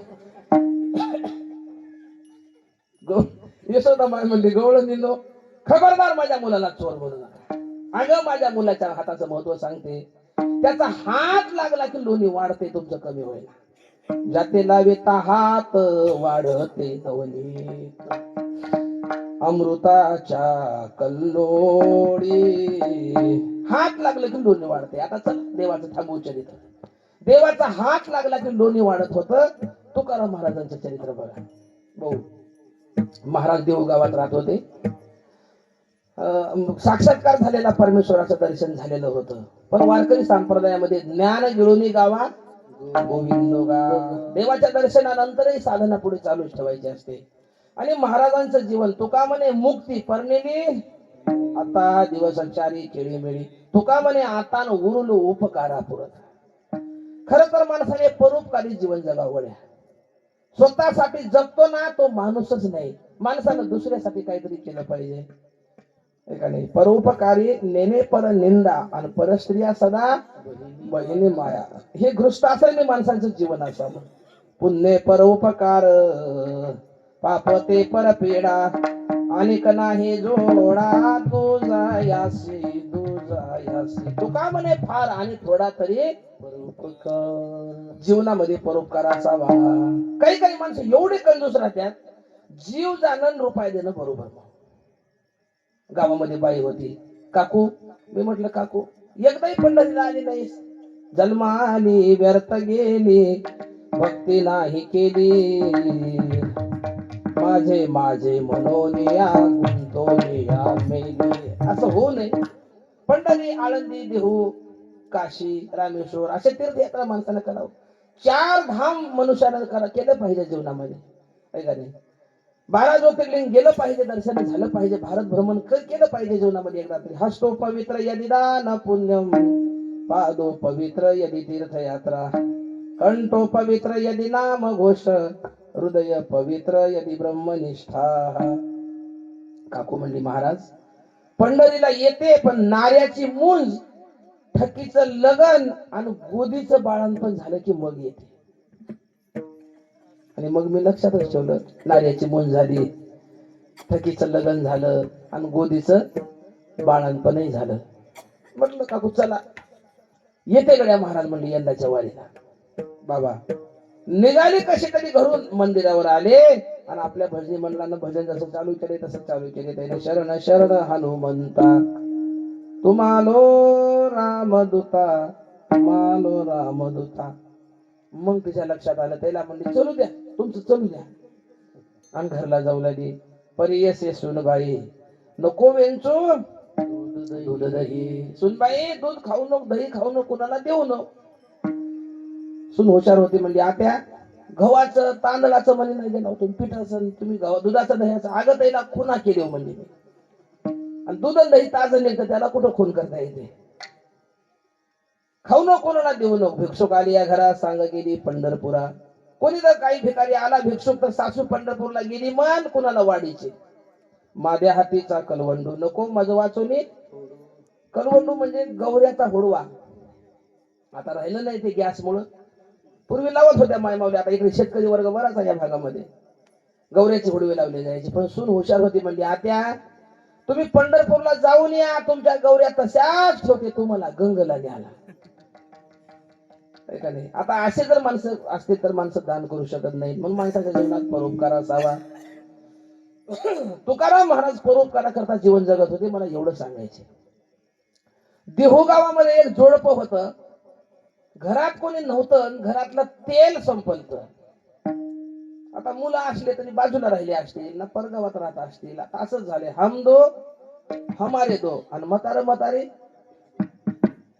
यशोदा माय म्हणली गवळणींनो खबरदार माझ्या मुलाला चोर म्हणू नका. अगं माझ्या मुलाच्या हाताचं महत्व सांगते. त्याचा हात लागला की लोणी वाढते, तुमचं कमी होईल. जाते लावेता हात वाढते नवनीत अमृताच्या कल्लोळी. हात लागलं की लोणी वाढते. आता चल देवाचं थांबवू चरित्र. देवाचा हात लागला की लोणी वाढत होत. तुकाराम महाराजांचं चरित्र बघा भाऊ. महाराज देऊळगावात राहत होते. साक्षात्कार झालेला परमेश्वराचं दर्शन झालेलं होतं. पण वारकरी संप्रदायामध्ये ज्ञान गिळूनी गावा गोविंद गा. देवाच्या दर्शनानंतरही साधना पुढे चालूच ठेवायची असते. आणि महाराजांचं जीवन तुका म्हणे मुक्ती परनेली आता दिवसचारी खेळीमेळी. तुका म्हणे आता उरुल उपकारा पुरत. खर तर माणसाने परोपकारी जीवन जगावं. स्वतःसाठी जगतो ना तो माणूसच नाही. माणसानं दुसऱ्यासाठी काहीतरी केलं पाहिजे. परोपकारी नेने पर निंदा आणि परस्त्रिया सदा बहिणी माया. हे गृष्टाश्रमी माणसांचं जीवन असावं. पुण्य परोपकार पापते पर पीडा अनेक नाही जोडा तुझा यासी तुका म्हणे फार आणि थोडा तरी परोपकार. जीवनामध्ये परोपकार असावा. काही काही माणसं एवढे कंजूस राहतात जीव जाणं रुपये देणं बरोबर. गावामध्ये बाई होती काकू. मी म्हटलं काकू एकदाही पंढरीला आली नाहीस. जन्म आली व्यर्थ गेली भक्ती नाही केली माझे माझे मनोनिया गुंतोनिया मेली. असं होऊ नये. पंढरी आळंदी देहू काशी रामेश्वर असे तीर्थयात्रा माणसानं करावं. 4 धाम मनुष्यानं केलं पाहिजे जीवनामध्ये. का नाही? 12 ज्योतिर्लिंग गेलं पाहिजे, दर्शन झालं पाहिजे, भारत भ्रमण केलं पाहिजे जीवनामध्ये एक रात्री. हस्तो पवित्र यदि दान पुण्यम पादो पवित्र यदि तीर्थयात्रा कंठो पवित्र यदि नाम घोष हृदय पवित्र यदि ब्रह्मनिष्ठा. काकू म्हणली महाराज पंढरीला येते पण नाऱ्याची मुंज ठकीचं लगन आणि गोदीचं बाळंतपण झालं की मग येते. आणि मग मी लक्षातच ठेवलं नाऱ्याची मुंज झाली ठकीचं लग्न झालं आणि गोदीचं बाळंतपणही झालं. म्हटलं काकू चला येते गड्या महाराज म्हणली यंदाच्या वारीला. बाबा निघाली कशी तरी घरून मंदिरावर आले आणि आपल्या भजनी मंडळानं भजन जसं चालू केले तसं चालू केले. त्याने शरण शरण हनुमंता तुम्हालो रामदूता तुम्हालो रामदूता. मग तिच्या लक्षात आलं त्याला म्हणली चलू द्या तुमचं चलू द्या आणि घरला जाऊ लागली. परियसे सुनबाई नको वेंचू दूध दही. सुनबाई दूध खाऊ नको, दही खाऊ नको, कुणाला देऊ नको. सुन हुशार होती म्हणजे आत्या गव्हाचं तांदळाचं म्हणे नाही गेला तुम्ही पिठाचं, तुम्ही दुधाचं दह्याचं आगत त्याला खुना केली म्हणजे मी. आणि दूध आणि दही ताजं निघतं त्याला कुठं खून करता येते. खाऊ नको, कोणाला देऊ नको. भिक्षुक आली या घरात सांग गेली पंढरपुरा. कोणी जर काही भिकारी आला भिक्षुक तर सासू पंढरपूरला गेली मन कुणाला वाढीचे. माद्या हातीचा कलवंडू नको मज वाचोनी. कलवंडू म्हणजे गौऱ्याचा हुडवा. आता राहिलं नाही ते गॅसमुळं. पूर्वी लावत होत्या मायमावल्या, आता इकडे शेतकरी वर्ग बराच आहे या भागामध्ये. गौऱ्याचे हुडवे लावले जायचे. पण सून हुशार होती म्हणजे आत्या तुम्ही पंढरपूरला जाऊन या, तुमच्या गौऱ्या तशाच ठेवते, तुम्हाला गंगला न्याला. का नाही. आता असे जर माणसं असतील तर माणसं दान करू शकत नाहीत. म्हणून माणसाच्या जीवनात परोपकार असावा. तुकाराम महाराज परोपकाराकरता जीवन जगत होते. मला एवढं सांगायचे. देहू गावामध्ये एक जोडपं होतं. घरात कोणी नव्हतं, घरातलं तेल संपलत. आता मुलं असले तरी बाजूला राहिले असतील ना, परगावात राहत असतील. आता असंच झाले, हम दो हमारे दो, आणि म्हातारे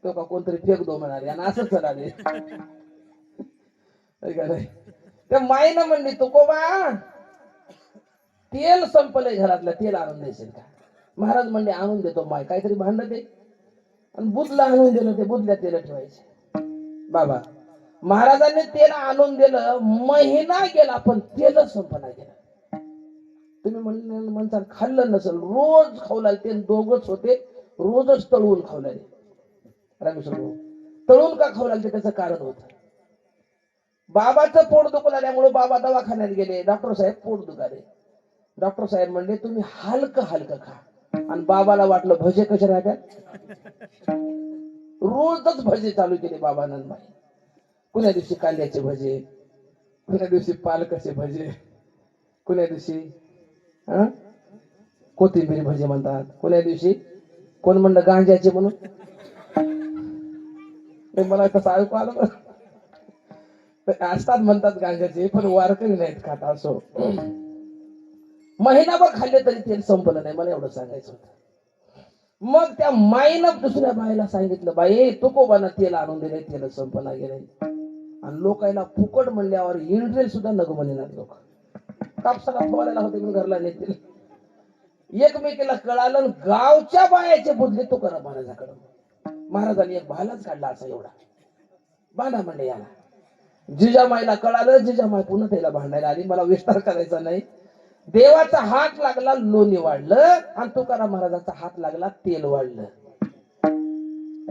तो का कोणतरी फेक दो म्हणाले, आणि असंच झाले. त्या माईनं म्हणली तुकोबा तेल संपलंय घरातलं, तेल आणून देशील का. महाराज म्हणले आणून देतो. माय काहीतरी भांड दे, आणि बुधला आणून दिलं. ते बुधल्या तेल ठेवायचे. बाबा महाराजांनी तेल आणून दिलं, महिना गेला पण तेलच संपना गेलं. तुम्ही म्हणताल खाल्लं नसेल, रोज खाऊ लागले. ते दोघच होते, रोजच तळून खाऊ लागले. रामेश्वर भाऊ तळून का खाऊ लागले त्याचं कारण होतं. बाबाचं पोट दुखू लागल्यामुळे बाबा दवाखान्यात गेले. डॉक्टर साहेब पोट दुखाले. डॉक्टर साहेब म्हणले तुम्ही हलकं हलकं खा. आणि बाबाला वाटलं भजे कसे राहतात, रोजच भजे चालू केले बाबानं. कुण्या दिवशी कांद्याचे भजे, कुण्या दिवशी पालकाचे भजे, कुण्या दिवशी कोथिंबीर भजे म्हणतात, कुण्या दिवशी कोण म्हणलं गांजाचे म्हणून. मला तसं ऐकू आलं. असतात म्हणतात गांजाचे, पण वारकरी नाहीत खात. असो महिनाभर खाल्ले तरी तेल संपलं नाही. मला एवढं सांगायचं होतं. मग त्या माईनं दुसऱ्या बाईला सांगितलं, बाई तुकोबानं तेल आणून दिले, तेल संपना गेले. आणि लोकांना फुकट म्हणल्यावर इंड्रेल सुद्धा नको म्हणणार. लोक कापसाला फवारायला होते म्हणून घरला नेतील. एकमेकीला कळालं, गावच्या बायाचे बुद्धले तुकाराम महाराजाकडे. महाराजांनी एक भालाच काढला असा एवढा. बांधा म्हणले याला. जिजामाईला कळालं. जिजामाई पुन्हा त्याला भांडायला आली. मला विस्तार करायचा नाही. देवाचा हात लागला लोणी वाढलं, आणि तुकाराम महाराजाचा हात लागला तेल वाढलं.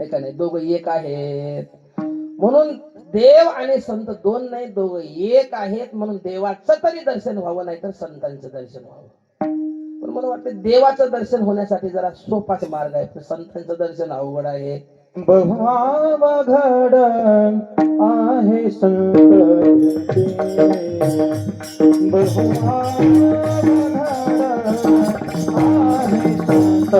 ऐका नाही, दोघं एक आहेत. म्हणून देव आणि संत दोन नाही, दोघं एक आहेत. म्हणून देवाचं तरी दर्शन व्हावं, नाही तर संतांचं दर्शन व्हावं. पण मला वाटतं देवाचं दर्शन होण्यासाठी जरा सोपाच मार्ग आहे, संतांचं दर्शन अवघड आहे. बहुआवघड आहे संत, बहुआवघड आहे संत.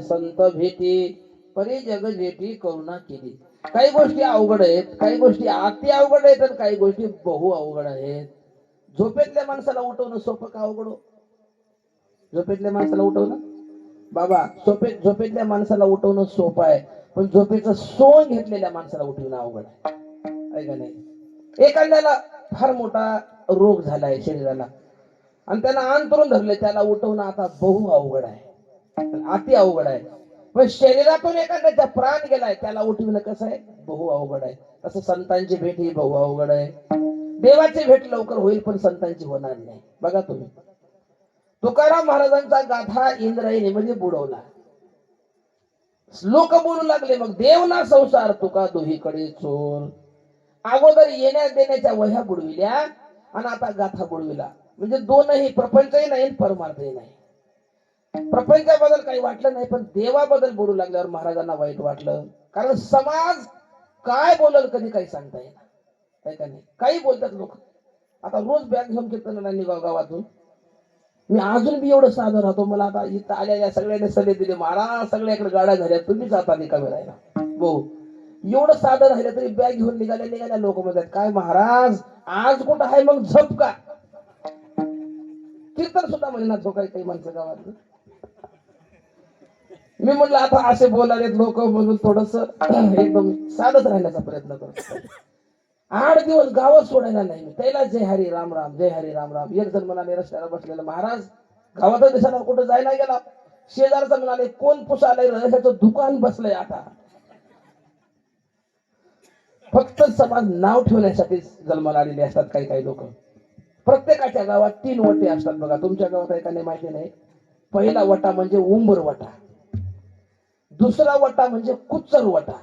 संत भेटी परी जग जेठी करुणा केली. काही गोष्टी अवघड आहेत, काही गोष्टी अति अवघड आहेत आणि काही गोष्टी बहु अवघड आहेत. झोपेतल्या माणसाला उठवणं सोपं का अवघड हो? झोपेतल्या माणसाला उठवणं बाबा झोपेतल्या माणसाला उठवणं सोपं आहे, पण झोपेचं सोंग घेतलेल्या माणसाला उठवणं अवघड आहे का नाही? एखाद्याला फार मोठा रोग झालाय शरीराला आणि त्याला अंतरून धरले, त्याला उठवणं आता बहु अवघड आहे, अति अवघड आहे. पण शरीरातून एखाद्याचा प्राण गेलाय, त्याला उठवणं कसं आहे? बहु अवघड आहे. तसं संतांची भेट ही बहु अवघड आहे. देवाची भेट लवकर होईल, पण संतांची होणार नाही. बघा तुम्ही, तुकाराम महाराजांचा गाथा इंद्रायणीमध्ये बुडवला. लोक बोलू लागले, मग देव ना संसार तुका दोहीकडे चोर. अगोदर येण्या देण्याच्या वह्या बुडविल्या आणि आता गाथा बुडविला. म्हणजे दोनही, प्रपंचही नाही परमार्थही नाही. प्रपंचाबद्दल काही वाटलं नाही, पण देवाबद्दल बोलू लागल्यावर महाराजांना वाईट वाटलं. कारण समाज काय बोलल कधी काही सांगता येणार का नाही. काही बोलतात लोक. आता रोज बॅग घेऊन कीर्तनाला निघाव गावातून. मी अजून बी एवढं साधं राहतो. मला आता इथं आलेल्या सगळ्यांनी सल्ले दिले, महाराज सगळ्याकडे गाड्या झाल्या, तुम्हीच आता निकामी राहिला. भाऊ एवढं साधं राहिलं तरी बॅग घेऊन निघाल्या लोक म्हणतात, काय महाराज आज कुठं आहे मग झोप का? कीर्तन सुद्धा म्हणणार तो काही माणसं गावात. मी म्हटलं आता असे बोलालेत लोक म्हणून थोडस एकदम साधच राहण्याचा प्रयत्न करतो. 8 दिवस गावात सोडायला नाही मी. त्याला जय हरी राम राम, जय हरी राम राम. एक जण म्हणाले रस्त्याला बसलेला, महाराज गावातच दिसायला कुठं जायला गेला. शेजारचा म्हणाले, कोण पुसालय ह्याचं दुकान बसलंय आता. फक्त समाज नाव ठेवण्यासाठी जन्माला आलेले असतात काही काही लोक. प्रत्येकाच्या गावात 3 वटे असतात बघा. तुमच्या गावात आहे का नाही माहिती नाही. पहिला वटा म्हणजे उंबर वटा, दुसरा वटा म्हणजे कुच्चर वटा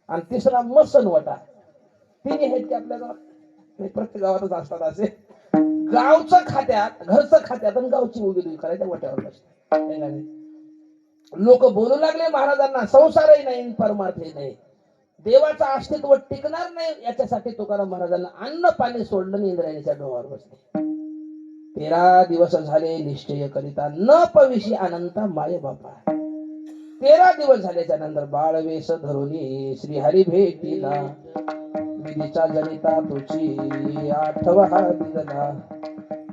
आणि तिसरा मसन वटा. तिन्ही आहेत की आपल्या गावात? नाही, प्रत्येक गावातच असतात असे. गावचं खात्यात, घरचं खात्यात आणि गावची उगीदुगी करायच्या वट्यावर बसतात. लोक बोलू लागले महाराजांना, संसारही नाही परमार्थही नाही, देवाचं अस्तित्व टिकणार नाही, याच्यासाठी तुकाराम महाराजांना अन्न पाणी सोडलं आणि इंद्रायणीच्या डोहावर बसले. 13 दिवस झाले निश्चय करिता न पविशी अनंत माय बापा. 13 दिवस झाल्याच्या नंतर बाळवेश धरुनी श्री हरी भेटीला. विधीचा जनिता तुझी आठवा दिला.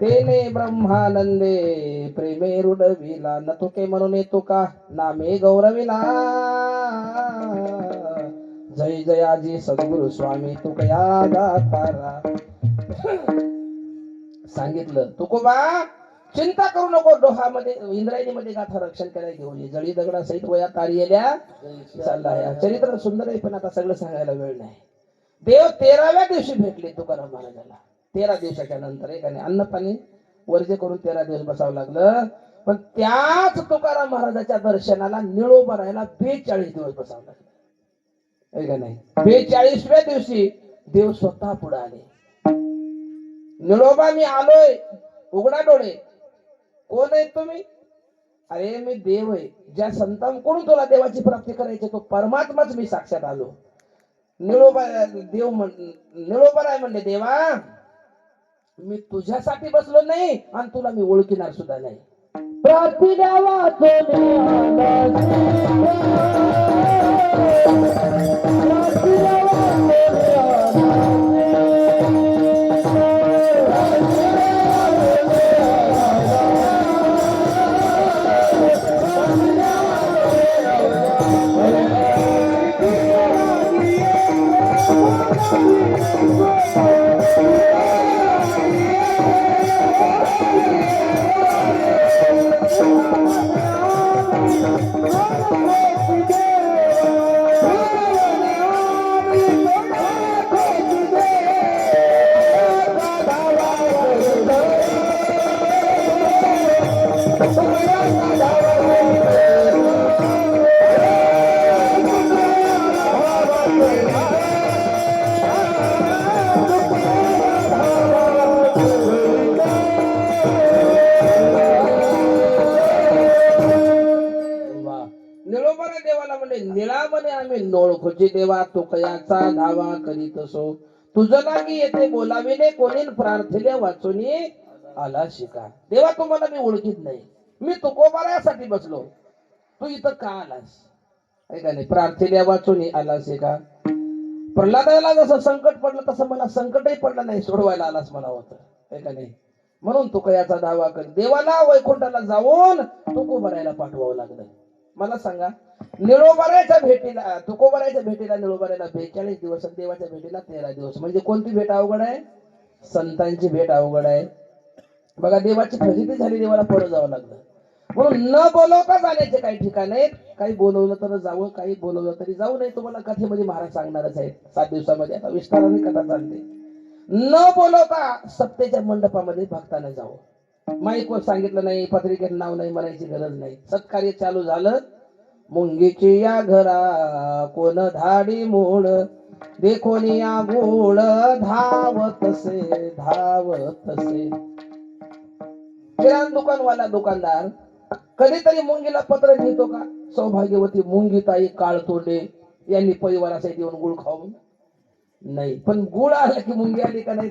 तेने ब्रह्मानंदे प्रेमे रुडविला. न तुके म्हणून तुका नामे गौरविला. जय जयाजी सद्गुरु स्वामी तुकया दातारा. सांगितलं, तुकोबा चिंता करू नको, डोहामध्ये इंद्रायणीमध्ये गाथा रक्षण करायला घेऊन ये. जळी दगडा सहित वया तारियल्या चालला. चरित्र सुंदर आहे, पण आता सगळं सांगायला वेळ नाही. देव 13व्या दिवशी भेटले तुकाराम महाराजांना. 13 दिवसाच्या नंतर एकाने अन्न पाणी वर्ज्य करून 13 दिवस बसावं लागलं. पण त्याच तुकाराम महाराजाच्या दर्शनाला निळोबा राहायला 42 दिवस बसावं लागलं का नाही. 42व्या दिवशी देव स्वतः पुढे आले. निळोबा मी आलोय, उघडा डोळे. कोण आहेत तुम्ही? अरे मी देव आहे. ज्या संतांकडून तुला देवाची प्राप्ती करायची तो परमात्माच मी साक्षात आलो. निळोबा राय म्हणले, देवा मी तुझ्यासाठी बसलो नाही आणि तुला मी ओळखीणार सुद्धा नाही. प्राप्ती द्यावा निळामध्ये आम्ही नोळखोची देवा तुकयाचा धावा करीत असो. तुझं लागी येते बोलाविले कोणी प्रार्थने वाचून आला शिका. देवा तुम्हाला मी ओळखीत नाही, मी तुकोबारासाठी बसलो. तू इथं का आलास? आहे का नाही? प्रार्थनेला वाचून आलास आहे का? प्रल्हादाला जसं संकट पडलं तसं मला संकटही पडलं नाही, सोडवायला आलास मला होतं, आहे का नाही? म्हणून तुका याचा दावा कर. देवाला वैकुंठाला जाऊन तुकोबारायला पाठवावं लागलं. मला सांगा, निळोबारायच्या भेटीला, तुकोबारायच्या भेटीला निळोबारायला 42 दिवस, देवाच्या भेटीला 13 दिवस. म्हणजे कोणती भेट अवघड आहे? संतांची भेट अवघड आहे. बघा, देवाची फजिती झाली, देवाला पळून जावं लागलं. म्हणून न बोलवता जाण्याचे काही ठिकाण आहेत. काही बोलवलं तर जावं, काही बोलवलं तरी जाऊ नये. तुम्हाला कथेमध्ये महाराज सांगणारच आहेत 7 दिवसामध्ये. आता विस्ताराने कथा चालते. न बोलवता सत्तेच्या मंडपामध्ये भक्ताने जावं. माईकवर सांगितलं नाही, पत्रिकेत नाव नाही, म्हणायची गरज नाही. सत्कार्य चालू झालं. मुंगीची या घरा कोण धाडी मूळ, देखोनी या गोळ धावतसे धावतसे. किराणा दुकानवाला दुकानदार कधीतरी मुंगीला पत्र लिहितो का? सौभाग्यवती मुंगी ताई काळतोंडे यांनी परिवारासाठी येऊन गुळ खाऊन नाही. पण गुळ आला की मुंगी आली का नाही?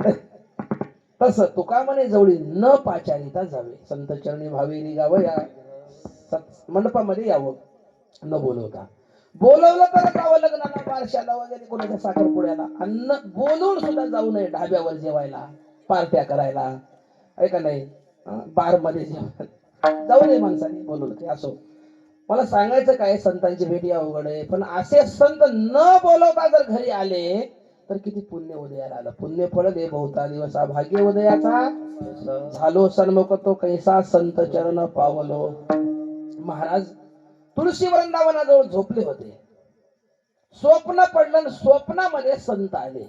तसं तुका म्हणे जवळी न पाचारिता जावे, संत चरणी भावे निघावं, या मंडपामध्ये यावं न बोलवता. बोलवलं तर जावं लग्नाला, बारशाला वगैरे, कोणाच्या साखरपुड्याला. अन्न बोलून सुद्धा जाऊ नये. ढाब्यावर जेवायला, पार्ट्या करायला, आहे का नाही, बार मध्ये जेवायला जाऊ नये माणसाने, बोलवलं ते असो. मला सांगायचं काय, संतांची भेटी अवघड आहे. पण असे संत न बोलवता जर घरी आले तर किती पुण्य उदयाला आलं. पुण्य फळ दे बहुता दिवसा, भाग्य उदयाचा झालो सन्मुख तो कैसा संत चरण पावलो. महाराज तुळशी वृंदावनाजवळ झोपले होते. स्वप्न पडलं, स्वप्नामध्ये संत आले.